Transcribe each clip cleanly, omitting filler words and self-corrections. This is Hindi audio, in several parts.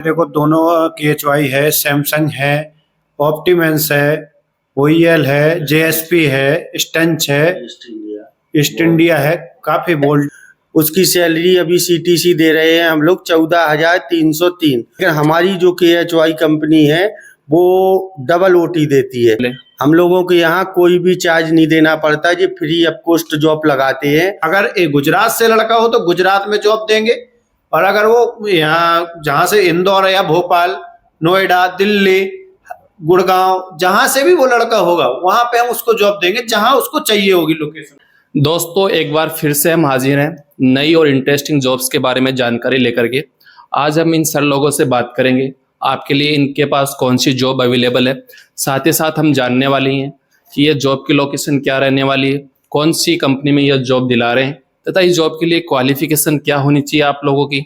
देखो दोनों KHY है, सैमसंग है, ऑप्टिमेंस है, OEL है, JSP है, स्टंच है, ईस्ट इंडिया है, काफी बोल्ड। उसकी सैलरी अभी CTC दे रहे हैं हम लोग 14,303। लेकिन हमारी जो KHY कंपनी है वो डबल OT देती है। हम लोगों के यहाँ कोई भी चार्ज नहीं देना पड़ता, ये फ्री ऑफ कॉस्ट जॉब लगाते हैं। अगर एक गुजरात से लड़का हो तो गुजरात में जॉब देंगे, और अगर वो यहाँ जहाँ से इंदौर या भोपाल, नोएडा, दिल्ली, गुड़गांव, जहां से भी वो लड़का होगा वहां पे हम उसको जॉब देंगे जहां उसको चाहिए होगी लोकेशन। दोस्तों, एक बार फिर से हम हाजिर हैं नई और इंटरेस्टिंग जॉब्स के बारे में जानकारी लेकर के। आज हम इन सर लोगों से बात करेंगे आपके लिए इनके पास कौन सी जॉब अवेलेबल है। साथ ही साथ हम जानने वाली हैं कि ये जॉब की लोकेशन क्या रहने वाली है, कौन सी कंपनी में यह जॉब दिला रहे हैं, तथा इस जॉब के लिए क्वालिफिकेशन क्या होनी चाहिए आप लोगों की।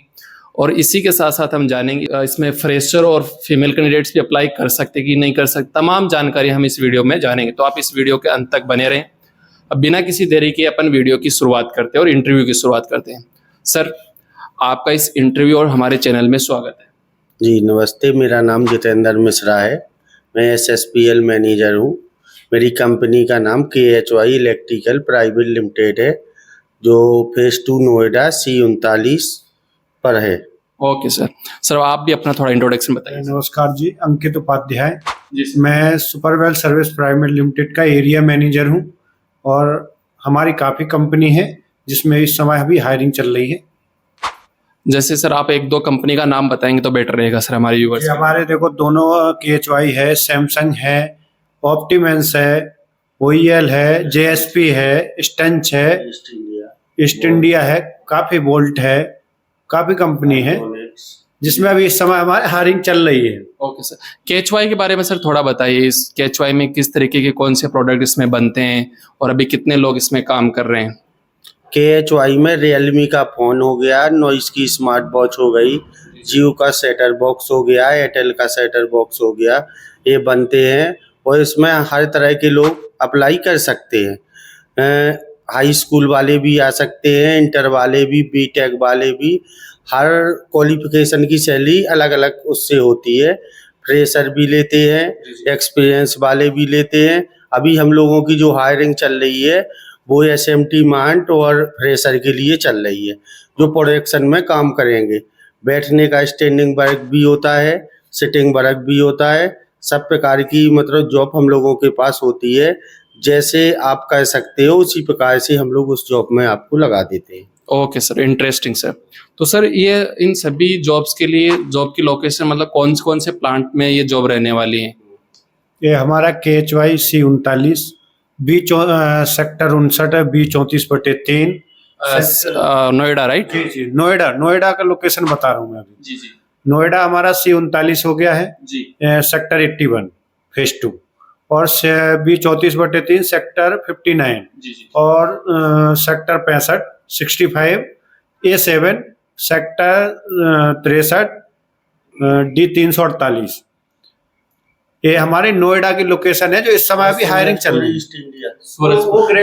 और इसी के साथ साथ हम जानेंगे इसमें फ्रेशर और फीमेल कैंडिडेट्स भी अप्लाई कर सकते कि नहीं कर सकते, तमाम जानकारी हम इस वीडियो में जानेंगे। तो आप इस वीडियो के अंत तक बने रहें। अब बिना किसी देरी के अपन वीडियो की शुरुआत करते हैं और इंटरव्यू की शुरुआत करते हैं। सर, आपका इस इंटरव्यू और हमारे चैनल में स्वागत है। जी नमस्ते, मेरा नाम जितेंद्र मिश्रा है। मैं SSPL मैनेजर हूँ। मेरी कंपनी का नाम KHY इलेक्ट्रिकल प्राइवेट लिमिटेड है, जो फेज 2 नोएडा C39 पर है। Okay sir. सर, आप भी अपना थोड़ा इंट्रोडक्शन बताइए। नमस्कार जी, अंकित उपाध्याय जी सर। मैं सुपरवेल सर्विस प्राइवेट लिमिटेड का एरिया मैनेजर हूँ, और हमारी काफ़ी कंपनी है जिसमें इस समय अभी हायरिंग चल रही है। जैसे सर आप एक दो कंपनी का नाम बताएंगे तो बेटर रहेगा सर हमारे व्यूअर्स। हमारे देखो दोनों KHY है, सैमसंग है, ऑप्टिमेंस है, OEL है, JSP है, स्टंच है, ईस्ट इंडिया है, काफ़ी बोल्ट है, काफ़ी कंपनी है जिसमें अभी इस समय हमारी हायरिंग चल रही है। ओके सर, KHY के बारे में सर थोड़ा बताइए। इस KHY में किस तरीके के कौन से प्रोडक्ट इसमें बनते हैं और अभी कितने लोग इसमें काम कर रहे हैं। KHY में रियलमी का फ़ोन हो गया, नॉइस की स्मार्ट वॉच हो गई, जियो का सेटर बॉक्स हो गया, एयरटेल का सेटर बॉक्स हो गया, ये बनते हैं। और इसमें हर तरह के लोग अप्लाई कर सकते हैं। हाई स्कूल वाले भी आ सकते हैं, इंटर वाले भी, BTech वाले भी। हर क्वालिफिकेशन की सैलरी अलग अलग उससे होती है। फ्रेशर भी लेते हैं, एक्सपीरियंस वाले भी लेते हैं। अभी हम लोगों की जो हायरिंग चल रही है वो SMT मांट और फ्रेशर के लिए चल रही है, जो प्रोडक्शन में काम करेंगे। बैठने का स्टैंडिंग वर्क भी होता है, सिटिंग वर्क भी होता है। सब प्रकार की मतलब जॉब हम लोगों के पास होती है। जैसे आप कह सकते हो उसी प्रकार से हम लोग उस जॉब में आपको लगा देते हैं। Okay sir, interesting sir. तो सर ये इन सभी जॉब्स के लिए जॉब की लोकेशन मतलब कौन से प्लांट में ये जॉब रहने वाली है। ये हमारा KHY C39 सेक्टर 59 है, B34/3 नोएडा, राइट? जी जी, नोएडा का लोकेशन बता रहा हूँ मैं अभी। जी जी नोएडा हमारा C39 हो गया है जी सेक्टर 81 फेज 2, और B34/3 सेक्टर 59, जी जी। और सेक्टर 65 A7 सेक्टर 63 D348। ये हमारे नोएडा की लोकेशन है जो इस समय अभी हायरिंग चल रही है।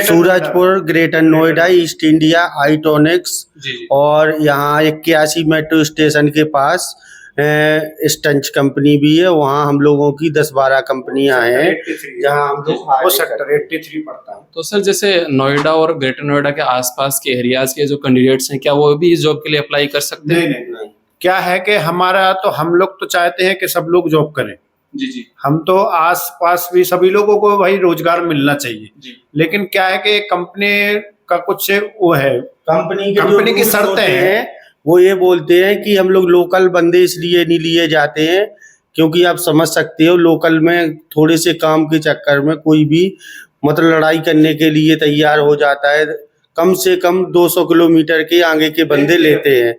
Surajpur, greater Noida, east India, आइटोनिक्स, और यहाँ 81 मेट्रो स्टेशन के पास स्टंच कंपनी भी है। वहाँ हम लोगों की 10-12 कंपनियां हैं जहाँ हम लोग वो सेक्टर 83 पड़ता है। तो सर जैसे नोएडा और ग्रेटर नोएडा के आसपास के एरियाज के जो कैंडिडेट्स हैं, क्या वो भी इस जॉब के लिए अप्लाई कर सकते हैं? नहीं, क्या है कि हमारा तो हम लोग तो चाहते हैं कि सब लोग जॉब करें। जी जी। हम तो आस पास भी सभी लोगों को भाई रोजगार मिलना चाहिए जी। लेकिन क्या है कि कंपनी का कुछ वो है, कंपनी की शर्तें हैं। वो ये बोलते हैं कि हम लोग लोकल बंदे इसलिए नहीं लिए जाते हैं क्योंकि आप समझ सकते हो लोकल में थोड़े से काम के चक्कर में कोई भी मतलब लड़ाई करने के लिए तैयार हो जाता है। कम से कम 200 किलोमीटर के आगे के बंदे लेते हैं।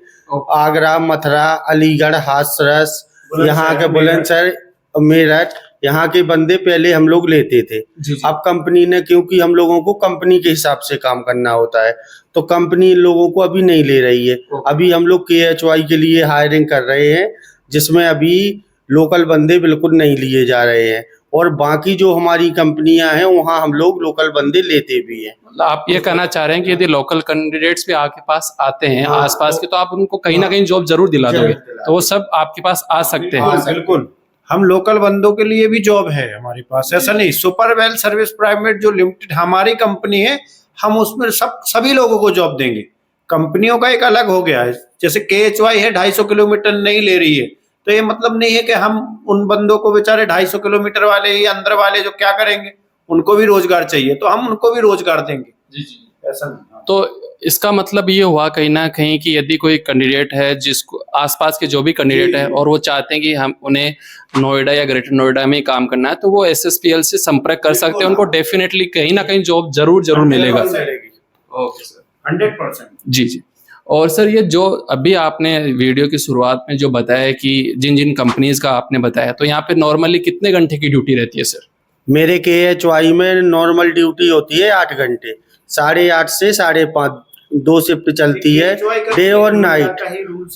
आगरा, मथुरा, अलीगढ़, हाथरस, यहाँ के बुलंदशहर, मेरठ, यहाँ के बंदे पहले हम लोग लेते थे। अब कंपनी ने, क्योंकि हम लोगों को कंपनी के हिसाब से काम करना होता है, तो कंपनी इन लोगों को अभी नहीं ले रही है। अभी हम लोग KHY के लिए हायरिंग कर रहे हैं जिसमें अभी लोकल बंदे बिल्कुल नहीं लिए जा रहे हैं। और बाकी जो हमारी कंपनियां हैं वहाँ हम लोग लोकल बंदे लेते भी हैं। मतलब आप ये कहना चाह रहे हैं कि यदि लोकल कैंडिडेट्स भी आपके पास आते हैं हाँ, आसपास के, तो आप उनको कहीं ना कहीं जॉब जरूर दिला दोगे, तो वो सब आपके पास आ सकते हैं। हाँ, बिल्कुल। हम लोकल बंदों के लिए भी जॉब है हमारे पास, ऐसा नहीं। सुपर वेल सर्विस प्राइवेट जो लिमिटेड हमारी कंपनी है, हम उसमें सभी लोगों को जॉब देंगे। कंपनियों का एक अलग हो गया है, जैसे KHY है 250 किलोमीटर नहीं ले रही है, तो ये मतलब नहीं है कि हम उन बंदों को बेचारे 250 किलोमीटर वाले या अंदर वाले जो क्या करेंगे, उनको भी रोजगार चाहिए तो हम उनको भी रोजगार देंगे। जी जी। ऐसा नहीं। तो इसका मतलब ये हुआ कहीं ना कहीं कि यदि कोई कैंडिडेट है, जिसको आसपास के जो भी कैंडिडेट है और वो चाहते हैं कि हम उन्हें नोएडा या ग्रेटर नोएडा में ही काम करना है, तो वो SSPL से संपर्क कर सकते हैं, उनको डेफिनेटली कहीं ना कहीं जॉब जरूर मिलेगा। Okay sir, 100%। जी जी। और सर ये जो अभी आपने वीडियो की शुरुआत में जो बताया कि जिन जिन कंपनीज का आपने बताया, तो यहाँ पे नॉर्मली कितने घंटे की ड्यूटी रहती है सर? मेरे KHY में नॉर्मल ड्यूटी होती है 8 घंटे, 8:30 से 5:30, 2 शिफ्ट चलती है, डे और नाइट।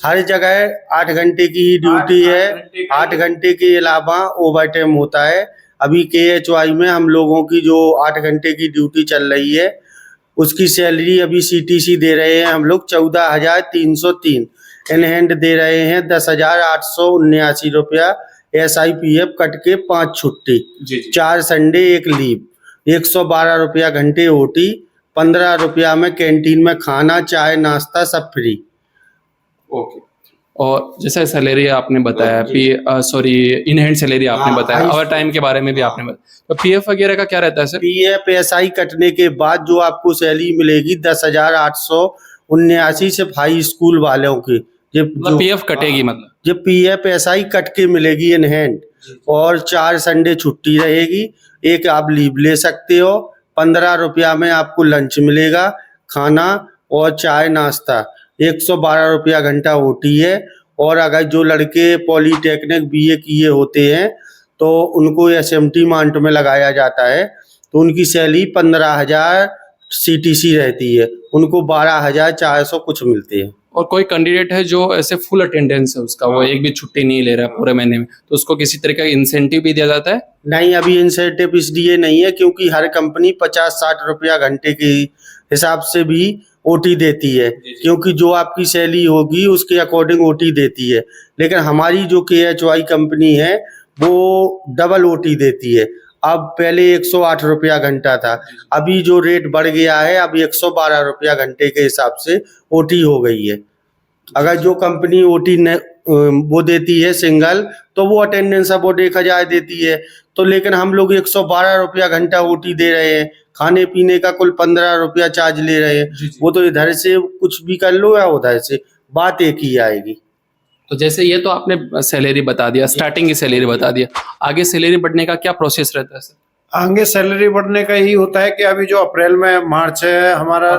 हर जगह 8 घंटे की ही ड्यूटी है। 8 घंटे के अलावा ओवर टाइम होता है। अभी KHY में हम लोगों की जो 8 घंटे की ड्यूटी चल रही है, उसकी सैलरी अभी CTC दे रहे हैं हम लोग 14,303, इन हैंड दे रहे हैं 10,879 रुपया, SIPF कट के 5 छुट्टी, जी जी। 4 संडे 1 लीव, 112 रुपया घंटे OT, 15 रुपया में कैंटीन में खाना चाय नाश्ता सब फ्री। ओके। और जैसा सैलरी आपने बताया, सॉरी इन हैंड सैलरी आपने हाँ, बताया, ओवर टाइम के बारे में भी आपने बताया, तो PF वगैरह का क्या रहता है सर? PF SI कटने के बाद जो आपको सैलरी मिलेगी 10,879 सिर्फ हाई स्कूल वालों की, मतलब PF कटेगी, मतलब जब PF SI कट के मिलेगी इन हैंड, और 4 संडे छुट्टी रहेगी, 1 आप लीव ले सकते हो, 15 रुपया में आपको लंच मिलेगा, खाना और चाय नाश्ता, 112 रुपया घंटा OT है। और अगर जो लड़के पॉलीटेक्निक BA किए होते हैं तो उनको SMT माउंट में लगाया जाता है, तो उनकी सैलरी 15,000 CTC रहती है, उनको 12,400 कुछ मिलते हैं। और कोई कैंडिडेट है जो ऐसे फुल अटेंडेंस है उसका, वो एक भी छुट्टी नहीं ले रहा है पूरे महीने में, तो उसको किसी तरह का इंसेंटिव भी दिया जाता है? नहीं, अभी इंसेंटिव इसलिए नहीं है क्योंकि हर कंपनी 50-60 रुपया घंटे के हिसाब से भी OT देती है, क्योंकि जो आपकी सैलरी होगी उसके अकॉर्डिंग OT देती है। लेकिन हमारी जो KHY कंपनी है वो डबल OT देती है। अब पहले 108 रुपया घंटा था, अभी जो रेट बढ़ गया है, अभी 112 रुपया घंटे के हिसाब से OT हो गई है। अगर जो कंपनी OT वो देती है सिंगल, तो वो अटेंडेंस सपोर्ट 1,000 देती है, तो लेकिन हम लोग 112 रुपया घंटा OT दे रहे हैं, खाने पीने का कुल 15 रुपया चार्ज ले रहे हैं। वो तो इधर से कुछ भी कर लो या उधर से, बात एक ही आएगी। तो जैसे ये तो आपने सैलरी बता दिया, स्टार्टिंग की सैलरी बता दिया, आगे सैलरी बढ़ने का क्या प्रोसेस रहता है सर? आगे सैलरी बढ़ने का यही होता है कि अभी जो अप्रैल में मार्च है हमारा,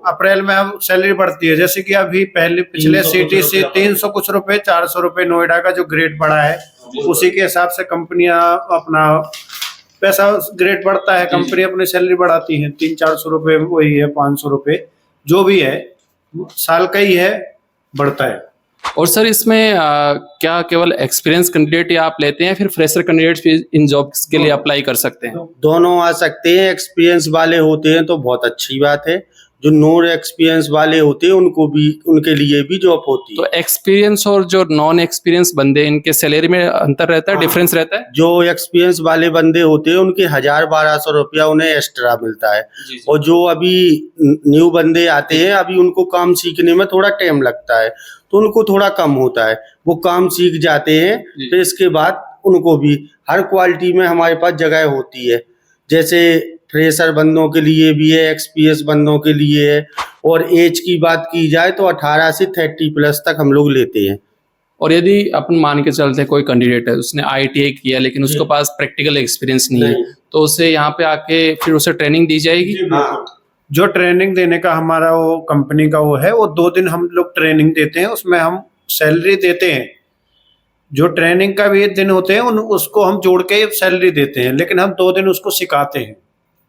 अप्रैल में अब सैलरी बढ़ती है। जैसे कि अभी पिछले CTC 300 कुछ रुपए, 400 रुपए नोएडा का जो ग्रेड बढ़ा है, उसी के हिसाब से कंपनियां अपना पैसा ग्रेड बढ़ता है, कंपनी अपनी सैलरी बढ़ाती है। 300-400 रुपए वही है, 500 रुपए जो भी है, साल का ही है, बढ़ता है। और सर इसमें क्या केवल एक्सपीरियंस कैंडिडेट या आप लेते हैं, फिर फ्रेशर कैंडिडेट्स भी इन जॉब्स के लिए अप्लाई कर सकते हैं? दोनों आ सकते हैं। एक्सपीरियंस वाले होते हैं तो बहुत अच्छी बात है, जो नॉन एक्सपीरियंस वाले होते हैं उनको भी, उनके लिए भी जॉब होती है। तो एक्सपीरियंस और जो नॉन एक्सपीरियंस बंदे, इनके सैलरी में अंतर रहता है, डिफरेंस रहता है? जो एक्सपीरियंस वाले बंदे होते हैं उनके 1,000-1,200 रुपया उन्हें एक्स्ट्रा मिलता है। और जो अभी न्यू बंदे आते हैं, अभी उनको काम सीखने में थोड़ा टाइम लगता है, तो उनको थोड़ा कम होता है, वो काम सीख जाते हैं, तो इसके बाद उनको भी हर क्वालिटी में हमारे पास जगह होती है। जैसे फ्रेशर बंदों के लिए भी है, एक्सपीरियंस बंदों के लिए है, और एज की बात की जाए तो 18 से 30 प्लस तक हम लोग लेते हैं। और यदि अपन मान के चलते हैं कोई कैंडिडेट है, उसने ITI किया लेकिन उसके पास प्रैक्टिकल एक्सपीरियंस नहीं है, तो उसे यहाँ पे आके फिर उसे ट्रेनिंग दी जाएगी? हाँ, जो ट्रेनिंग देने का हमारा वो कंपनी का वो है, वो 2 दिन हम लोग ट्रेनिंग देते हैं, उसमें हम सैलरी देते हैं। जो ट्रेनिंग का भी दिन होते हैं उसको हम जोड़ के सैलरी देते हैं, लेकिन हम 2 दिन उसको सिखाते हैं।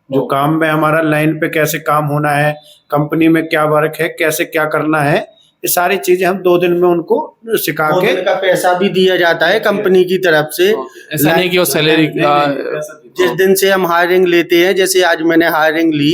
जो काम में हमारा लाइन पे कैसे काम होना है, कंपनी में क्या वर्क है, कैसे क्या करना है, ये सारी चीजें हम 2 दिन में उनको सिखा दो के दिन का पैसा भी दिया जाता है कंपनी की तरफ से। ऐसा नहीं कि वो सैलरी जिस दिन से हम हायरिंग लेते हैं, जैसे आज मैंने हायरिंग ली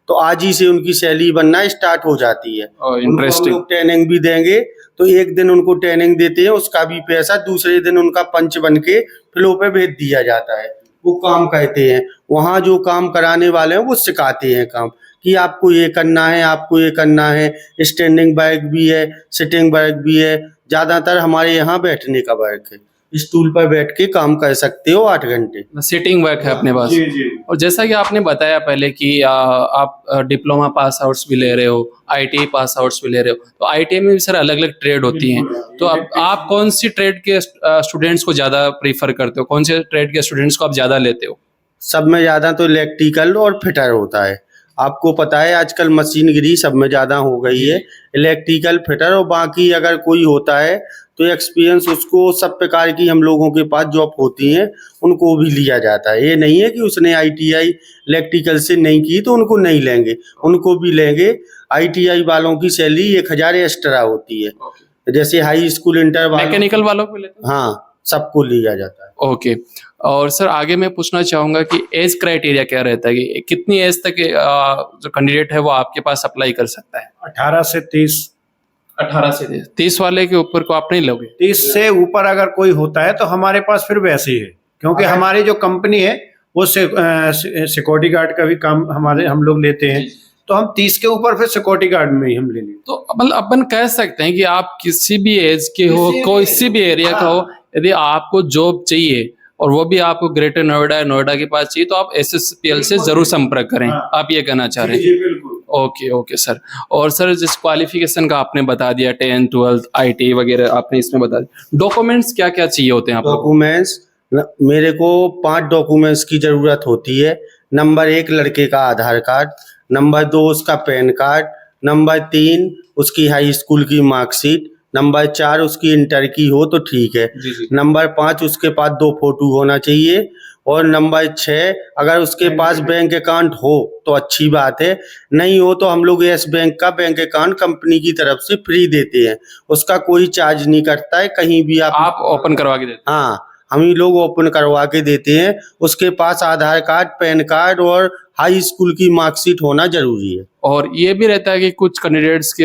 तो आज ही से उनकी सैलरी बनना स्टार्ट हो जाती है। उनको हम इंटरेस्टिंग। लोग ट्रेनिंग भी देंगे, तो एक दिन उनको ट्रेनिंग देते हैं, उसका भी पैसा दूसरे दिन उनका पंच बन के फ्लो पे भेज दिया जाता है। वो काम कहते हैं, वहाँ जो काम कराने वाले हैं वो सिखाते हैं काम कि आपको ये करना है, आपको ये करना है। स्टैंडिंग वर्क भी है, सिटिंग वर्क भी है। ज़्यादातर हमारे यहाँ बैठने का वर्क है, स्टूल पर बैठ के काम कर सकते हो 8 घंटे। सिटिंग वर्क है अपने पास। जी जी और जैसा कि आपने बताया पहले कि आप डिप्लोमा पास आउट्स भी ले रहे हो, आईटीआई पास आउट्स भी ले रहे हो, तो आईटीआई में भी सर अलग अलग ट्रेड होती हैं। तो अब आप कौन सी ट्रेड के स्टूडेंट्स को ज़्यादा प्रीफर करते हो, कौन से ट्रेड के स्टूडेंट्स को आप ज़्यादा लेते हो? सब में ज़्यादा तो इलेक्ट्रिकल और फिटर होता है। आपको पता है आजकल मशीनगिरी सब में ज़्यादा हो गई है। इलेक्ट्रिकल, फिटर और बाकी अगर कोई होता है तो एक्सपीरियंस उसको सब प्रकार की हम लोगों के पास जॉब होती हैं, उनको भी लिया जाता है। ये नहीं है कि उसने आईटीआई इलेक्ट्रिकल से नहीं की तो उनको नहीं लेंगे, उनको भी लेंगे। आईटीआई वालों की सैलरी 1000 एक्स्ट्रा होती है, जैसे हाई स्कूल इंटर वालों, मैकेनिकल वालों को लेते हो? हाँ सबको लिया जाता है। ओके। और सर आगे मैं पूछना चाहूँगा कि एज क्राइटेरिया क्या रहता है कि कितनी एज तक जो कैंडिडेट है वो आपके पास अप्लाई कर सकता है? 18 से 30। 18 से 30 वाले के ऊपर को आप नहीं लोगे? 30 से ऊपर अगर कोई होता है तो हमारे पास फिर वैसे ही है, क्योंकि हमारी जो कंपनी है वो सिक्योरिटी गार्ड का भी काम हम लोग लेते हैं, तो हम 30 के ऊपर फिर सिक्योरिटी गार्ड में ही हम ले लेते तो मतलब अपन कह सकते हैं कि आप किसी भी एज के हो, किसी भी एरिया का हो, यदि आपको जॉब चाहिए और वो भी आपको ग्रेटर नोएडा, नोएडा के पास चाहिए, तो आप एसएसपीएल से जरूर संपर्क करें। आप ये कहना चाह रहे हैं? जी बिल्कुल। Okay okay sir. और सर जिस क्वालिफिकेशन का आपने बता दिया, 10th 12th आईटी वगैरह आपने इसमें बता दिया, डॉक्यूमेंट्स क्या क्या चाहिए होते हैं आपको? डॉक्यूमेंट्स मेरे को 5 डॉक्यूमेंट्स की ज़रूरत होती है। नंबर 1 लड़के का आधार कार्ड, नंबर 2 उसका पैन कार्ड, नंबर 3 उसकी हाई स्कूल की मार्कशीट, नंबर 4 उसकी इंटर की हो तो ठीक है, नंबर 5 उसके पास 2 फोटो होना चाहिए, और नंबर 6 अगर उसके पास बैंक अकाउंट हो तो अच्छी बात है, नहीं हो तो हम लोग यस बैंक का बैंक अकाउंट कंपनी की तरफ से फ्री देते हैं, उसका कोई चार्ज नहीं करता है, कहीं भी आप ओपन करवा के देते हाँ हम ही लोग ओपन करवा के देते हैं। उसके पास आधार कार्ड, पैन कार्ड और हाई स्कूल की मार्कशीट होना जरूरी है। और ये भी रहता है कि कुछ कैंडिडेट्स के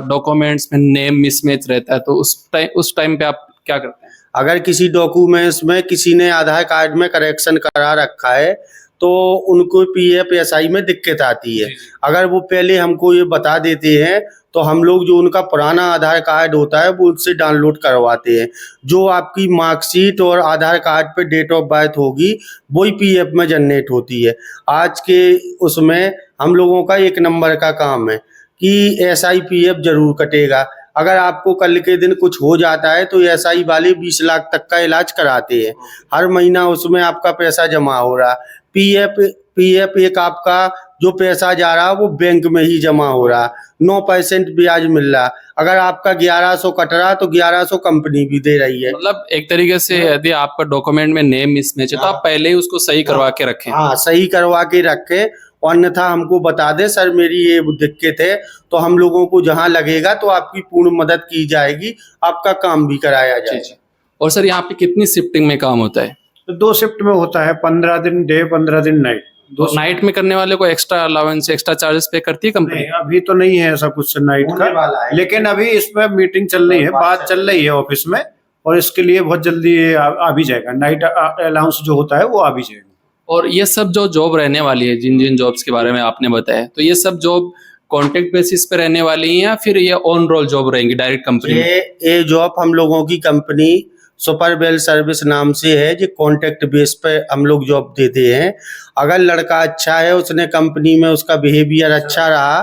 डॉक्यूमेंट्स में नेम मिसमैच रहता है, तो उस टाइम पे आप क्या करते हैं? अगर किसी डॉक्यूमेंट्स में किसी ने आधार कार्ड में करेक्शन करा रखा है तो उनको पीएफ एसआई में दिक्कत आती है। अगर वो पहले हमको ये बता देते हैं तो हम लोग जो उनका पुराना आधार कार्ड होता है वो उससे डाउनलोड करवाते हैं। जो आपकी मार्कशीट और आधार कार्ड पे डेट ऑफ बर्थ होगी वही पीएफ में जनरेट होती है। आज के उसमें हम लोगों का 1 नंबर का काम है कि एसआई पीएफ जरूर कटेगा। अगर आपको कल के दिन कुछ हो जाता है तो एसआई वाले 20 लाख तक का इलाज कराते हैं। हर महीना उसमें आपका पैसा जमा हो रहा। पीएफ एक आपका जो पैसा जा रहा वो बैंक में ही जमा हो रहा, 9% ब्याज मिल रहा। अगर आपका 1100 कट रहा तो 1100 कंपनी भी दे रही है। मतलब एक तरीके से यदि आपका डॉक्यूमेंट में नेम मिसमैच है तो आप पहले ही उसको सही करवा के रखें। हाँ सही करवा के रखें, अन्यथा हमको बता दे सर मेरी ये दिक्कत है, तो हम लोगों को जहाँ लगेगा तो आपकी पूर्ण मदद की जाएगी, आपका काम भी कराया जाएगा। और सर यहाँ पे कितनी शिफ्टिंग में काम होता है? तो 2 शिफ्ट में होता है, 15 दिन डे 15 दिन नाइट। और नाइट में करने वाले को एक्स्ट्रा अलाउंस, एक्स्ट्रा चार्जेस पे करती है कंपनी? नहीं अभी तो नहीं है ऐसा कुछ नाइट का, लेकिन अभी इसमें मीटिंग चल रही है, बात चल रही है ऑफिस में, और इसके लिए बहुत जल्दी आ भी जाएगा। नाइट अलाउंस जो होता है वो आ भी जाएगा। और ये सब जो जॉब रहने वाली है, जिन जिन जॉब्स के बारे में आपने बताया, तो ये सब जॉब कॉन्ट्रैक्ट बेसिस पे रहने वाली है या फिर ये ऑन रोल जॉब रहेंगी डायरेक्ट कंपनी में? ये जॉब हम लोगों की कंपनी सुपर बेल सर्विस नाम से है, जो कॉन्ट्रैक्ट बेस पे हम लोग जॉब देते हैं। अगर लड़का अच्छा है, उसने कंपनी में उसका बिहेवियर अच्छा रहा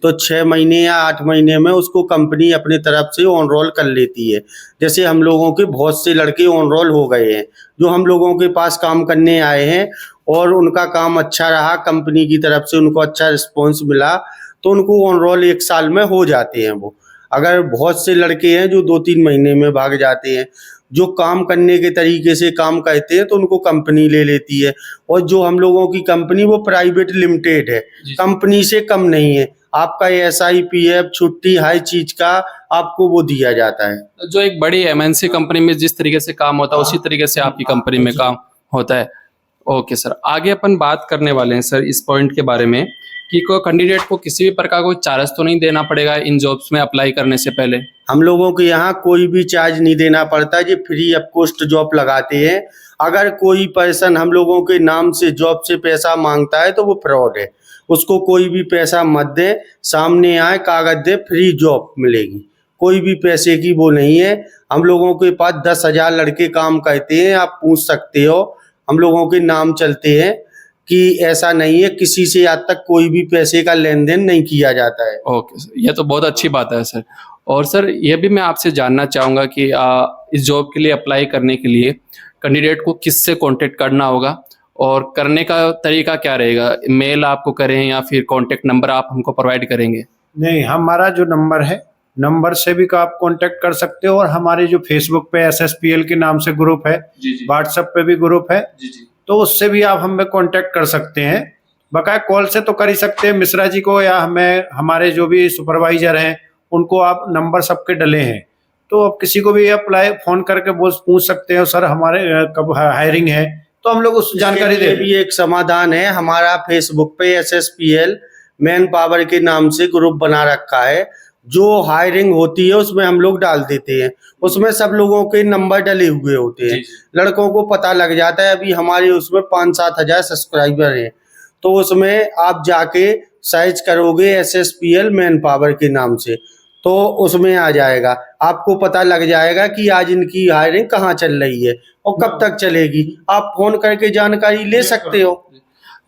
तो 6 महीने या 8 महीने में उसको कंपनी अपनी तरफ से ऑन रोल कर लेती है। जैसे हम लोगों के बहुत से लड़के ऑन रोल हो गए हैं जो हम लोगों के पास काम करने आए हैं, और उनका काम अच्छा रहा, कंपनी की तरफ से उनको अच्छा रिस्पॉन्स मिला तो उनको ऑन रोल 1 साल में हो जाते हैं वो। अगर बहुत से लड़के हैं जो 2-3 महीने में भाग जाते हैं, जो काम करने के तरीके से काम करते हैं तो उनको कंपनी ले लेती है। और जो हम लोगों की कंपनी वो प्राइवेट लिमिटेड है, कंपनी से कम नहीं है। आपका SIPF छुट्टी हर चीज का आपको वो दिया जाता है। जो एक बड़ी MNC कंपनी में जिस तरीके से काम होता है उसी तरीके से आपकी कंपनी में काम होता है। ओके सर, आगे अपन बात करने वाले हैं सर इस पॉइंट के बारे में कि कोई कैंडिडेट को किसी भी प्रकार को चार्ज तो नहीं देना पड़ेगा इन जॉब्स में अप्लाई करने से पहले? हम लोगों के यहाँ कोई भी चार्ज नहीं देना पड़ता, ये फ्री ऑफ कॉस्ट जॉब लगाते हैं। अगर कोई पर्सन हम लोगों के नाम से जॉब से पैसा मांगता है तो वो फ्रॉड है, उसको कोई भी पैसा मत दे, सामने आए कागज दे, फ्री जॉब मिलेगी, कोई भी पैसे की वो नहीं है। हम लोगों के पास 10,000 लड़के काम करते हैं, आप पूछ सकते हो, हम लोगों के नाम चलते हैं कि ऐसा नहीं है किसी से आज तक कोई भी पैसे का लेन देन नहीं किया जाता है। ओके सर, ये तो बहुत अच्छी बात है सर। और सर ये भी मैं आपसे जानना चाहूँगा कि इस जॉब के लिए अप्लाई करने के लिए कैंडिडेट को किससे कांटेक्ट करना होगा और करने का तरीका क्या रहेगा? मेल आपको करें या फिर कांटेक्ट नंबर आप हमको प्रोवाइड करेंगे? नहीं, हमारा जो नंबर है, नंबर से भी आप कांटेक्ट कर सकते हो, और हमारे जो फेसबुक पे SSPL के नाम से ग्रुप है, व्हाट्सएप पे भी ग्रुप है, तो उससे भी आप हमें कांटेक्ट कर सकते हैं। बकाया कॉल से तो कर ही सकते हैं मिश्रा जी को, या हमें हमारे जो भी सुपरवाइजर हैं उनको आप नंबर सबके डले हैं, तो आप किसी को भी अप्लाई फोन करके पूछ सकते हो, सर हमारे कब हायरिंग है, तो हम लोग उस जानकारी दे भी एक समाधान है। हमारा फेसबुक पे SSPL मैन पावर के नाम से ग्रुप बना रखा है, जो हायरिंग होती है उसमें हम लोग डाल देते हैं, उसमें सब लोगों के नंबर डले हुए होते हैं, लड़कों को पता लग जाता है। अभी हमारे उसमें 5-7 हज़ार सब्सक्राइबर हैं, तो उसमें आप जाके सर्च करोगे SSPL मैन पावर के नाम से, तो उसमें आ जाएगा, आपको पता लग जाएगा कि आज इनकी हायरिंग कहाँ चल रही है और कब तक चलेगी, आप फोन करके जानकारी ले सकते हो।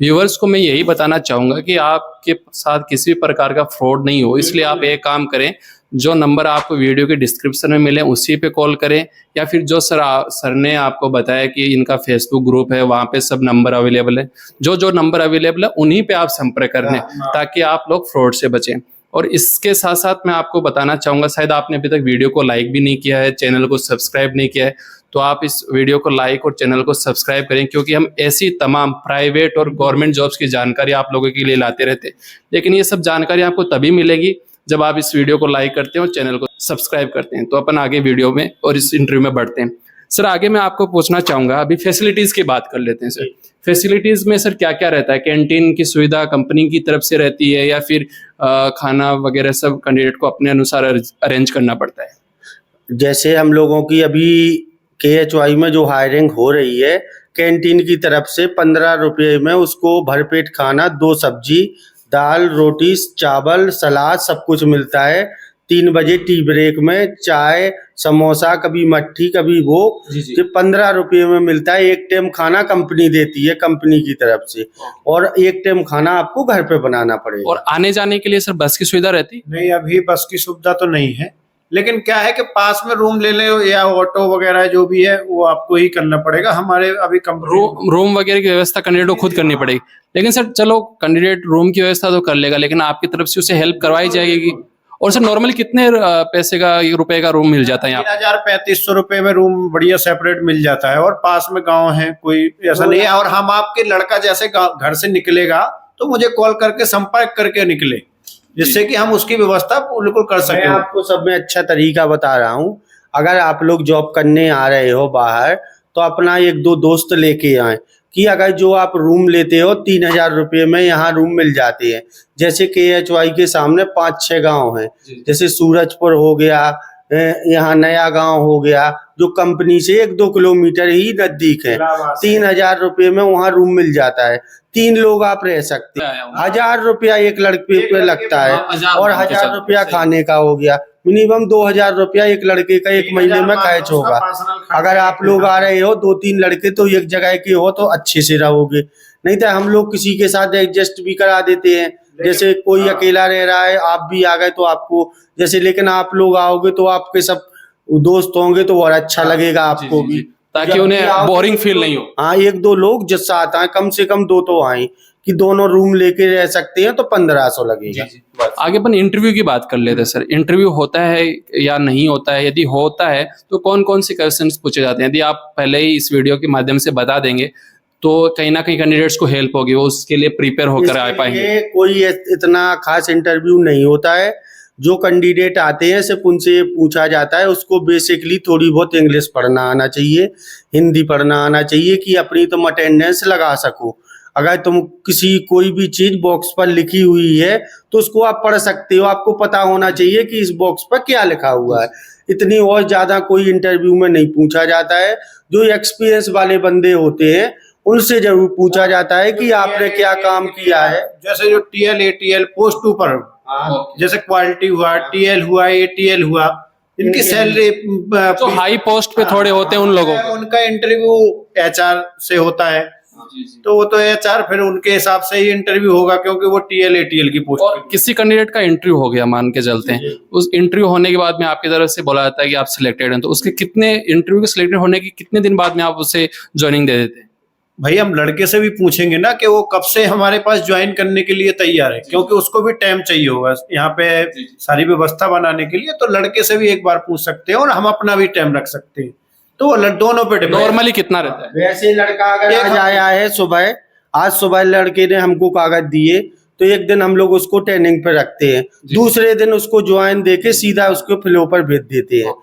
व्यूअर्स को मैं यही बताना चाहूँगा कि आपके साथ किसी भी प्रकार का फ्रॉड नहीं हो, इसलिए आप एक काम करें, जो नंबर आपको वीडियो के डिस्क्रिप्शन में मिले उसी पे कॉल करें, या फिर जो सर ने आपको बताया कि इनका फेसबुक ग्रुप है वहाँ पे सब नंबर अवेलेबल है, जो नंबर अवेलेबल है उन्हीं पे आप संपर्क कर लें ताकि आप लोग फ्रॉड से बचें। और इसके साथ साथ मैं आपको बताना चाहूँगा, शायद आपने अभी तक वीडियो को लाइक भी नहीं किया है, चैनल को सब्सक्राइब नहीं किया है, तो आप इस वीडियो को लाइक और चैनल को सब्सक्राइब करें, क्योंकि हम ऐसी तमाम प्राइवेट और गवर्नमेंट जॉब्स की जानकारी आप लोगों के लिए लाते रहते हैं। लेकिन ये सब जानकारी आपको तभी मिलेगी जब आप इस वीडियो को लाइक करते हैं और चैनल को सब्सक्राइब करते हैं। तो अपन आगे वीडियो में और इस इंटरव्यू में बढ़ते हैं। सर आगे मैं आपको पूछना चाहूँगा, अभी फैसिलिटीज़ की बात कर लेते हैं सर। फैसिलिटीज़ में सर क्या क्या रहता है? कैंटीन की सुविधा कंपनी की तरफ से रहती है या फिर खाना वगैरह सब कैंडिडेट को अपने अनुसार अरेंज करना पड़ता है? जैसे हम लोगों की अभी KHY में जो हायरिंग हो रही है, कैंटीन की तरफ से 15 रुपये में उसको भरपेट खाना, 2 सब्जी, दाल, रोटी, चावल, सलाद सब कुछ मिलता है। 3 बजे टी ब्रेक में चाय, समोसा, कभी मट्ठी, कभी वो, ये 15 रुपये में मिलता है। एक टाइम खाना कंपनी देती है कंपनी की तरफ से, और एक टाइम खाना आपको घर पे बनाना पड़ेगा। और आने जाने के लिए सर बस की सुविधा रहती? नहीं, अभी बस की सुविधा तो नहीं है, लेकिन क्या है कि पास में रूम ले ले या ऑटो वगैरह जो भी है वो आपको ही करना पड़ेगा। हमारे अभी रूम वगैरह की व्यवस्था कैंडिडेट को खुद करनी पड़ेगी। लेकिन सर चलो कैंडिडेट रूम की व्यवस्था तो कर लेगा, लेकिन आपकी तरफ से उसे हेल्प करवाई जाएगी। और सर नॉर्मली कितने पैसे का रुपए का रूम मिल जाता है यहाँ? 3,3500 रुपए में रूम बढ़िया सेपरेट मिल जाता है, और पास में गांव है, कोई ऐसा नहीं है। और हम आपके लड़का जैसे घर से निकलेगा तो मुझे कॉल करके संपर्क करके निकले, जिससे कि हम उसकी व्यवस्था बिल्कुल कर सकें। मैं आपको सब में अच्छा तरीका बता रहा हूँ। अगर आप लोग जॉब करने आ रहे हो बाहर, तो अपना 1-2 दोस्त लेके आए, कि अगर जो आप रूम लेते हो 3,000 रुपये में यहाँ रूम मिल जाते हैं। जैसे KHY के सामने 5-6 गांव हैं, जैसे सूरजपुर हो गया, यहाँ नया गांव हो गया, जो कंपनी से 1-2 किलोमीटर ही नजदीक है। 3,000 रुपये में वहाँ रूम मिल जाता है, 3 लोग आप रह सकते हैं। 1,000 रुपया एक लड़के पे लगता है, और 1,000 रुपया खाने का हो गया। मिनिमम 2,000 रुपया एक लड़के का एक महीने में खर्च होगा। अगर आप लोग आ रहे हो 2-3 लड़के तो एक जगह के हो तो अच्छे से रहोगे, नहीं तो हम लोग किसी के साथ एडजस्ट भी करा देते हैं। जैसे कोई अकेला रह रहा है, आप भी आ गए तो आपको जैसे, लेकिन आप लोग आओगे तो आपके सब दोस्त होंगे तो और अच्छा लगेगा आपको भी, ताकि उन्हें बोरिंग फील नहीं हो। हाँ, 1-2 लोग जिस साथ आए, कम से कम 2 तो आए, कि दोनों रूम लेके रह सकते हैं, तो 1500 लगेगा। आगे अपन इंटरव्यू की बात कर लेते हैं सर। इंटरव्यू होता है या नहीं होता है? यदि होता है तो कौन कौन से क्वेश्चंस पूछे जाते हैं? यदि आप पहले ही इस वीडियो के माध्यम से बता देंगे तो कहीं ना कहीं कैंडिडेट्स को हेल्प होगी, वो उसके लिए प्रिपेयर होकर आ इसके पाएंगे। लिए कोई इतना खास इंटरव्यू नहीं होता है। जो कैंडिडेट आते हैं सिर्फ उनसे पूछा जाता है, उसको बेसिकली थोड़ी बहुत इंग्लिश पढ़ना आना चाहिए, हिंदी पढ़ना आना चाहिए कि अपनी तुम अटेंडेंस लगा सको। अगर तुम किसी कोई भी चीज बॉक्स पर लिखी हुई है तो उसको आप पढ़ सकते हो, आपको पता होना चाहिए कि इस बॉक्स पर क्या लिखा हुआ है। इतनी और ज्यादा कोई इंटरव्यू में नहीं पूछा जाता है। जो एक्सपीरियंस वाले बंदे होते हैं उनसे जरूर पूछा जाता है कि आपने क्या काम किया है। जैसे जो टीएल एटीएल पोस्ट ऊपर, जैसे क्वालिटी हुआ, टीएल हुआ, एटीएल हुआ, इनकी सैलरी जो हाई पोस्ट पे थोड़े होते हैं उन लोगों को, उनका इंटरव्यू एचआर से होता है। तो वो तो एचआर फिर उनके हिसाब से ही इंटरव्यू होगा, क्योंकि वो टीएल एटीएल की पोस्ट और किसी कैंडिडेट का इंटरव्यू हो गया मान के चलते हैं, उस इंटरव्यू होने के बाद में आपकी तरफ से बोला जाता है कि आप सिलेक्टेड हैं, तो उसके कितने इंटरव्यू के सिलेक्टेड होने के कितने दिन बाद में आप उसे ज्वाइनिंग दे देते हैं? भाई हम लड़के से भी पूछेंगे ना कि वो कब से हमारे पास ज्वाइन करने के लिए तैयार है, क्योंकि उसको भी टाइम चाहिए होगा यहाँ पे सारी व्यवस्था बनाने के लिए। तो लड़के से भी एक बार पूछ सकते हैं और हम अपना भी टाइम रख सकते हैं। तो वो दोनों पे डिपेंड। नॉर्मली कितना रहता है? वैसे लड़का अगर आज आया है सुबह, आज सुबह लड़के ने हमको कागज दिए तो एक दिन हम लोग उसको ट्रेनिंग पे रखते हैं, दूसरे दिन उसको ज्वाइन देके सीधा उसको फ्लो पर भेज देते हैं।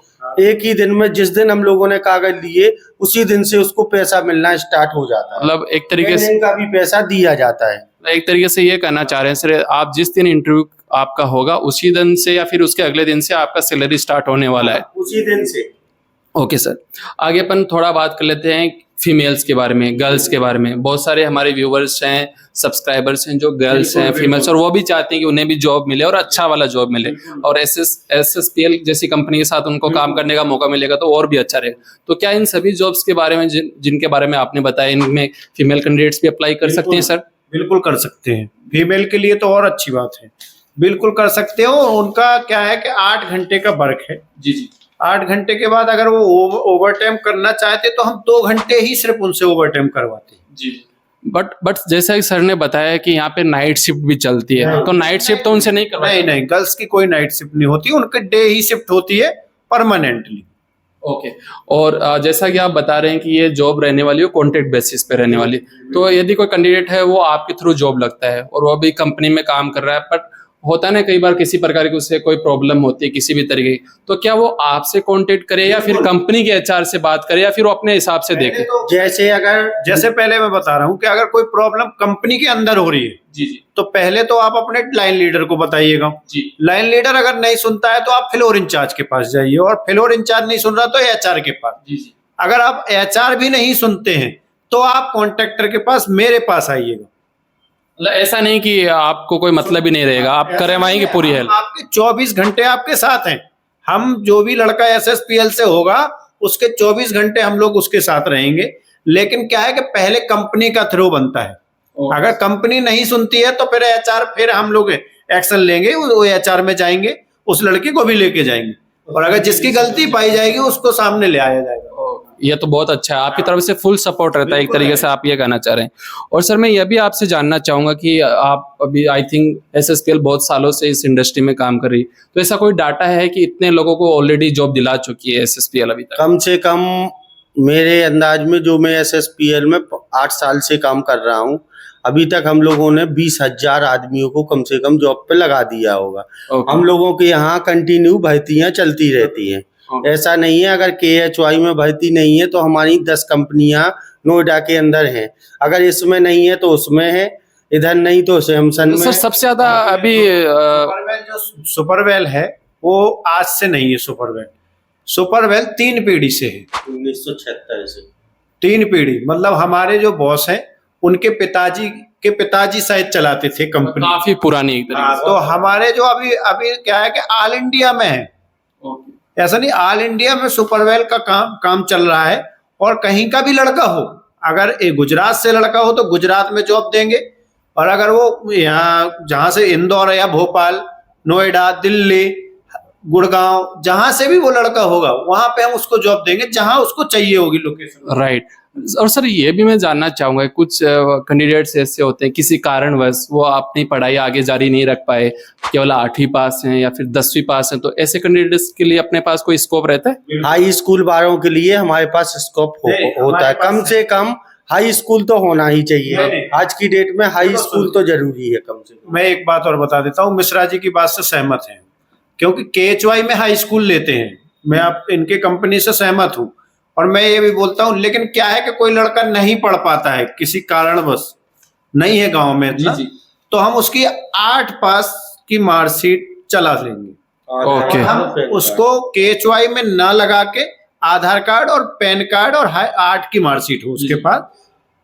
एक ही दिन में जिस दिन हम लोगों ने कागज लिए उसी दिन से उसको पैसा मिलना स्टार्ट हो जाता है। मतलब एक तरीके से, ट्रेनिंग का भी पैसा दिया जाता है। एक तरीके से ये कहना चाह रहे हैं सर, आप जिस दिन इंटरव्यू आपका होगा उसी दिन से या फिर उसके अगले दिन से आपका सैलरी स्टार्ट होने वाला है? उसी दिन से। ओके सर, आगे अपन थोड़ा बात कर लेते हैं फीमेल्स के बारे में, गर्ल्स के बारे में। बहुत सारे हमारे व्यूवर्स हैं, सब्सक्राइबर्स हैं जो गर्ल्स हैं, फीमेल्स, और वो भी चाहते हैं कि उन्हें भी जॉब मिले और अच्छा वाला जॉब मिले, और एसएसपीएल जैसी कंपनी के साथ उनको काम करने का मौका मिलेगा तो और भी अच्छा रहेगा। तो क्या इन सभी जॉब्स के बारे में जिनके बारे में आपने बताया, इनमें फीमेल कैंडिडेट्स भी अप्लाई कर सकते हैं सर? बिल्कुल कर सकते हैं। फीमेल के लिए तो और अच्छी बात है, बिल्कुल कर सकते हो। उनका क्या है कि 8 घंटे का वर्क है। जी जी। 8 घंटे के बाद अगर वो ओवर टाइम करना चाहते तो हम 2 घंटे ही सिर्फ उनसे ओवर टाइम करवाते हैं। जी। बट जैसा कि सर ने बताया कि यहाँ पे नाइट शिफ्ट भी चलती है, तो नाइट शिफ्ट तो उनसे नहीं करवाते? नहीं नहीं, गर्ल्स की कोई नाइट शिफ्ट नहीं होती, उनके डे ही शिफ्ट होती है परमानेंटली। ओके। और जैसा कि आप बता रहे हैं कि ये जॉब रहने वाली है कॉन्ट्रैक्ट बेसिस पे रहने वाली, तो यदि कोई कैंडिडेट है वो आपके थ्रू जॉब लगता है और वो भी कंपनी में काम कर रहा है, बट होता है ना कई बार किसी प्रकार की उससे कोई प्रॉब्लम होती है किसी भी तरीके की, तो क्या वो आपसे कांटेक्ट करे या फिर कंपनी के एचआर से बात करे या फिर वो अपने हिसाब से देखे? जैसे पहले मैं बता रहा हूँ कि अगर कोई प्रॉब्लम कंपनी के अंदर हो रही है जी जी, तो पहले तो आप अपने लाइन लीडर को बताइएगा जी। लाइन लीडर अगर नहीं सुनता है तो आप फ्लोर इंचार्ज के पास जाइए, और फ्लोर इंचार्ज नहीं सुन रहा तो एचआर के पास। जी जी। अगर आप एचआर भी नहीं सुनते हैं तो आप कॉन्ट्रैक्टर के पास, मेरे पास आइएगा। मतलब ऐसा नहीं कि आपको कोई मतलब ही नहीं रहेगा, आप करवाएंगे पूरी हेल्प? आपके 24 घंटे आपके साथ हैं। हम जो भी लड़का एसएसपीएल से होगा उसके 24 घंटे हम लोग उसके साथ रहेंगे। लेकिन क्या है कि पहले कंपनी का थ्रू बनता है। अगर कंपनी नहीं सुनती है तो फिर एचआर, फिर हम लोग एक्शन लेंगे, वो एचआर में जाएंगे, उस लड़की को भी लेके जाएंगे, और अगर जिसकी गलती पाई जाएगी उसको सामने ले आया जाएगा। ये तो बहुत अच्छा है, आपकी तरफ से फुल सपोर्ट रहता है, एक तरीके से आप ये कहना चाह रहे हैं। और सर मैं यह भी आपसे जानना चाहूंगा कि आप अभी आई थिंक एसएसपीएल बहुत सालों से इस इंडस्ट्री में काम कर रही, तो ऐसा कोई डाटा है कि इतने लोगों को ऑलरेडी जॉब दिला चुकी है एसएसपीएल अभी तक? कम से कम मेरे अंदाज में, जो मैं एसएसपीएल में 8 साल से काम कर रहा हूँ, अभी तक हम लोगों ने 20,000 आदमियों को कम से कम जॉब पे लगा दिया होगा। हम लोगों के यहाँ कंटिन्यू भर्तियां चलती रहती हैं। ऐसा नहीं है अगर KHY में भर्ती नहीं है तो हमारी 10 कंपनियां नोएडा के अंदर हैं, अगर इसमें नहीं है तो उसमें है, इधर नहीं तो सैमसंग में। सर सबसे ज्यादा अभी जो सुपरवेल है वो आज से नहीं है। सुपरवेल 3 पीढ़ी से है, 1976 से। 3 पीढ़ी, मतलब हमारे जो बॉस हैं उनके पिताजी शायद चलाते थे कंपनी, काफी पुरानी एक तरीके से। तो हमारे जो अभी क्या है कि ऑल इंडिया में है, ऐसा नहीं, ऑल इंडिया में सुपरवेल का काम चल रहा है। और कहीं का भी लड़का हो, अगर गुजरात से लड़का हो तो गुजरात में जॉब देंगे, और अगर वो यहाँ जहाँ से इंदौर या भोपाल, नोएडा, दिल्ली, गुड़गांव, जहां से भी वो लड़का होगा वहां पे हम उसको जॉब देंगे जहां उसको चाहिए होगी लोकेशन। राइट। और सर ये भी मैं जानना चाहूंगा, कुछ कैंडिडेट्स ऐसे होते हैं किसी कारणवश वो अपनी पढ़ाई आगे जारी नहीं रख पाए, केवल 8वीं पास हैं या फिर 10वीं पास हैं, तो ऐसे कैंडिडेट्स के लिए अपने पास कोई स्कोप रहता है? हाई स्कूल वालों के लिए हमारे पास स्कोप होता है, कम से कम हाई स्कूल तो होना ही चाहिए। नहीं। आज की डेट में हाई स्कूल तो जरूरी है कम से कम। मैं एक बात और बता देता हूँ, मिश्रा जी की बात से सहमत हैं, क्योंकि KHY में हाई स्कूल लेते हैं, मैं आप इनके कंपनी से सहमत हूँ। और मैं ये भी बोलता हूँ, लेकिन क्या है कि कोई लड़का नहीं पढ़ पाता है, किसी कारणवश नहीं है गांव में इतना, तो हम उसकी 8 पास की मार्कशीट चला लेंगे। ओके। हम उसको KHY में ना लगा के आधार कार्ड और पैन कार्ड और 8 की मार्कशीट हो उसके पास,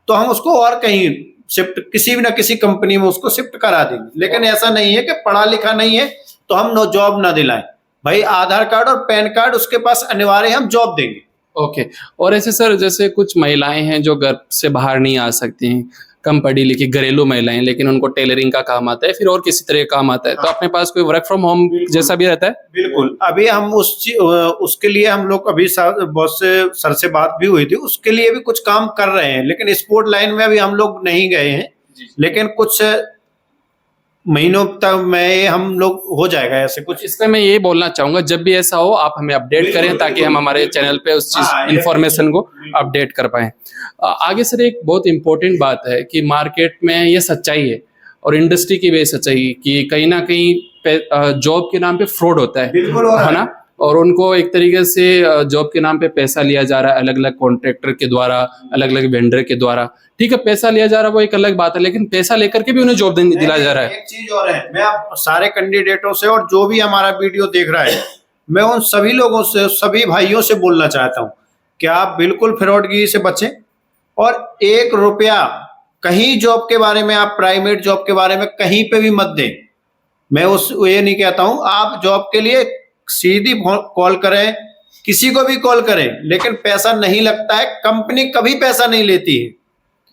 तो हम उसको और कहीं शिफ्ट, किसी भी ना किसी कंपनी में उसको शिफ्ट करा देंगे। लेकिन ऐसा नहीं है कि पढ़ा लिखा नहीं है तो हम जॉब ना दिलाएं। भाई आधार कार्ड और पैन कार्ड उसके पास अनिवार्य, हम जॉब देंगे। ओके। और ऐसे सर, जैसे कुछ महिलाएं हैं जो घर से बाहर नहीं आ सकती हैं, कम पढ़ी लिखी घरेलू महिलाएं, लेकिन उनको टेलरिंग का काम आता है, फिर और किसी तरह का काम आता है, तो अपने पास कोई वर्क फ्रॉम होम जैसा भी रहता है? बिल्कुल। अभी हम उसके लिए हम लोग अभी बहुत से सर से बात भी हुई थी, उसके लिए भी कुछ काम कर रहे हैं, लेकिन स्पोर्ट लाइन में अभी हम लोग नहीं गए हैं, लेकिन कुछ महीनों तक में हम लोग हो जाएगा ऐसे कुछ। इसमें मैं ये बोलना चाहूंगा, जब भी ऐसा हो आप हमें अपडेट करें, ताकि हम हमारे चैनल पे उस चीज इंफॉर्मेशन को अपडेट कर पाएं। आगे सर, एक बहुत इंपॉर्टेंट बात है कि मार्केट में ये सच्चाई है और इंडस्ट्री की भी सच्चाई कि कहीं ना कहीं जॉब के नाम पे फ्रॉड होता है ना, और उनको एक तरीके से जॉब के नाम पे पैसा लिया जा रहा है, अलग अलग कॉन्ट्रैक्टर के द्वारा, अलग अलग वेंडर के द्वारा। ठीक है, पैसा लिया जा रहा है वो एक अलग बात है, लेकिन पैसा लेकर के भी उन्हें जॉब दिलाया जा रहा है। एक चीज और है, मैं आप सारे कैंडिडेटों से और जो भी हमारा वीडियो देख रहा है, मैं उन सभी लोगों से, सभी भाइयों से बोलना चाहता हूँ कि आप बिल्कुल फ्रॉडगिरी से बचें और 1 रुपया कहीं जॉब के बारे में, आप प्राइवेट जॉब के बारे में कहीं पे भी मत दें। मैं ये नहीं कहता हूँ, आप जॉब के लिए सीधी कॉल करें, किसी को भी कॉल करें, लेकिन पैसा नहीं लगता है, कंपनी कभी पैसा नहीं लेती है।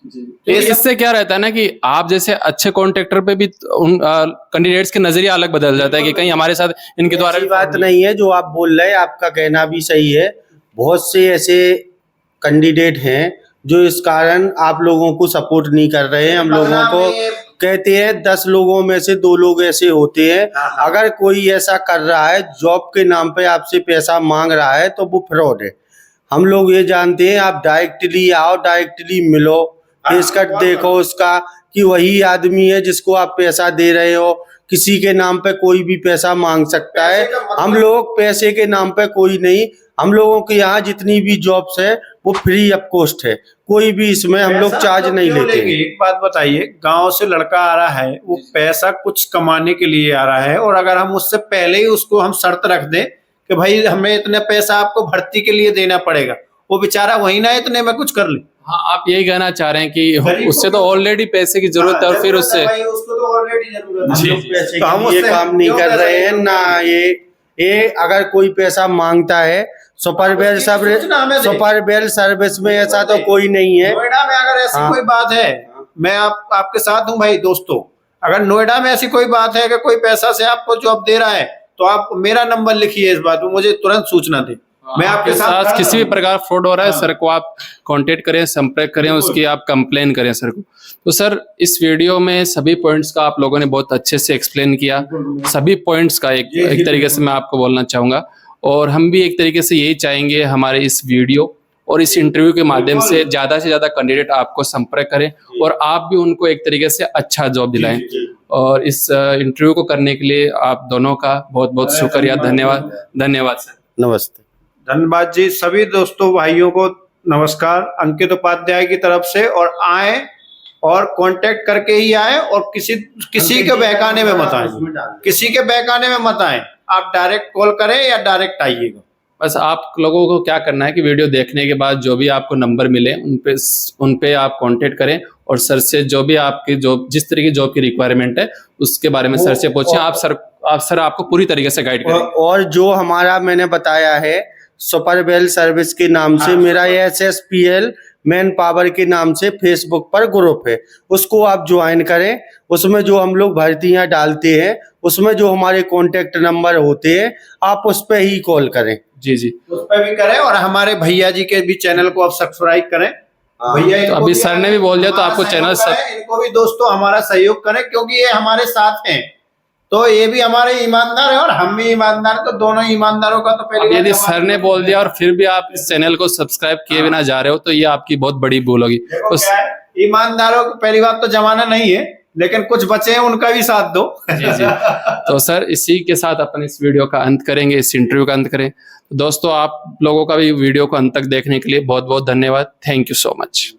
तो इससे क्या रहता है ना कि आप जैसे अच्छे कॉन्ट्रैक्टर पे भी उन कैंडिडेट्स के नजरिया अलग बदल जाता है कि कहीं हमारे साथ इनके द्वारा ऐसी बात नहीं है जो आप बोल रहे हैं, आपका कहना भी सही है। बहुत से ऐसे कैंडिडेट हैं जो इस कारण आप लोगों को सपोर्ट नहीं कर रहे हैं। हम लोगों को कहते हैं 10 लोगों में से 2 लोग ऐसे होते हैं, अगर कोई ऐसा कर रहा है जॉब के नाम पे आपसे पैसा मांग रहा है तो वो फ्रॉड है। हम लोग ये जानते हैं, आप डायरेक्टली आओ, डायरेक्टली मिलो, फेस कट देखो उसका कि वही आदमी है जिसको आप पैसा दे रहे हो। किसी के नाम पे कोई भी पैसा मांग सकता है। हम लोग पैसे के नाम पे कोई नहीं, हम लोगों के यहाँ जितनी भी जॉब्स है वो फ्री ऑफ कॉस्ट है, कोई भी इसमें हम लोग चार्ज नहीं लेते। एक बात बताइए, गांव से लड़का आ रहा है, वो पैसा कुछ कमाने के लिए आ रहा है, और अगर हम उससे पहले ही उसको हम शर्त रख दें कि भाई हमें इतने पैसा आपको भर्ती के लिए देना पड़ेगा, वो बेचारा वही ना इतने में कुछ कर ले। हाँ, आप यही कहना चाह रहे हैं कि उससे तो ऑलरेडी पैसे की जरूरत है, और फिर उससे उसको तो ऑलरेडी जरूरत है। पैसे के लिए काम नहीं कर रहे हैं ना। ये अगर कोई पैसा मांगता है सुपरवेल सर्विस में ऐसा तो कोई नहीं है। नोएडा में अगर ऐसी कोई बात है, मैं आपके साथ हूँ भाई दोस्तों, अगर नोएडा में ऐसी कोई बात है कि कोई पैसा से आपको जॉब दे रहा है, तो आप मेरा नंबर लिखिए, इस बात में मुझे तुरंत सूचना दें। मैं आपके साथ किसी भी प्रकार फ्रॉड हो रहा है सर को आप कांटेक्ट करें, संपर्क करें, उसकी आप कंप्लेन करें सर को। तो सर, इस वीडियो में सभी पॉइंट्स का आप लोगों ने बहुत अच्छे से एक्सप्लेन किया, सभी पॉइंट्स का एक तरीके से मैं आपको बोलना चाहूँगा, और हम भी एक तरीके से यही चाहेंगे हमारे इस वीडियो और इस इंटरव्यू के माध्यम से ज़्यादा कैंडिडेट आपको संपर्क करें और आप भी उनको एक तरीके से अच्छा जॉब दिलाएं। और इस इंटरव्यू को करने के लिए आप दोनों का बहुत बहुत शुक्रिया, धन्यवाद सर। नमस्ते। धन्यवाद जी। सभी दोस्तों भाइयों को नमस्कार, अंकित उपाध्याय की तरफ से। और आए और कांटेक्ट करके ही आए, और किसी के बहकाने में मत आए, किसी के बहकाने में मत आए। आप डायरेक्ट कॉल करें या डायरेक्ट आइएगा। बस आप लोगों को क्या करना है कि वीडियो देखने के बाद जो भी आपको नंबर मिले उन पे आप कांटेक्ट करें, और सर से जो भी आपकी जॉब, जिस तरह की जॉब की रिक्वायरमेंट है उसके बारे में सर से पूछें। आप सर आपको पूरी तरीके से गाइड करेंगे। और जो हमारा मैंने बताया है सुपरवेल सर्विस के नाम से, मेरा SSPL मैन पावर के नाम से फेसबुक पर ग्रुप है, उसको आप ज्वाइन करें। उसमें जो हम लोग भर्तियां डालते हैं, उसमें जो हमारे कॉन्टेक्ट नंबर होते हैं, आप उस पर ही कॉल करें। जी, उस पर भी करें। और हमारे भैया जी के भी चैनल को आप सब्सक्राइब करें। भैया तो अभी सर ने भी बोल दिया, तो आपको चैनल इनको भी दोस्तों हमारा सहयोग करें, क्योंकि ये हमारे साथ हैं। तो ये भी हमारे ईमानदार है और हम भी ईमानदार है, तो दोनों ईमानदारों का तो अब पहली यदि बात सर ने बोल दिया और फिर भी आप इस चैनल को सब्सक्राइब किए बिना जा रहे हो तो ये आपकी बहुत बड़ी भूल होगी। देखो तो क्या है, ईमानदारों की पहली बात तो जमाना नहीं है, लेकिन कुछ बचे हैं उनका भी साथ दो। जी जी। तो सर इसी के साथ अपन इस वीडियो का अंत करेंगे, इस इंटरव्यू का अंत करें। तो दोस्तों आप लोगों का भी वीडियो को अंत तक देखने के लिए बहुत बहुत धन्यवाद। Thank you so much.